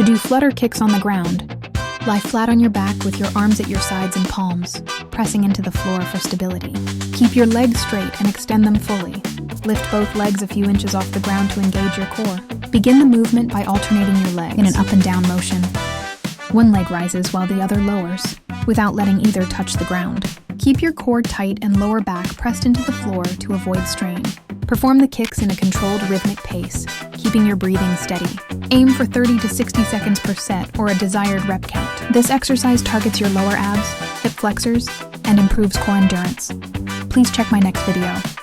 To do flutter kicks on the ground, lie flat on your back with your arms at your sides and palms, pressing into the floor for stability. Keep your legs straight and extend them fully. Lift both legs a few inches off the ground to engage your core. Begin the movement by alternating your legs in an up and down motion. One leg rises while the other lowers, without letting either touch the ground. Keep your core tight and lower back pressed into the floor to avoid strain. Perform the kicks in a controlled rhythmic pace, keeping your breathing steady. Aim for 30 to 60 seconds per set or a desired rep count. This exercise targets your lower abs, hip flexors, and improves core endurance. Please check my next video.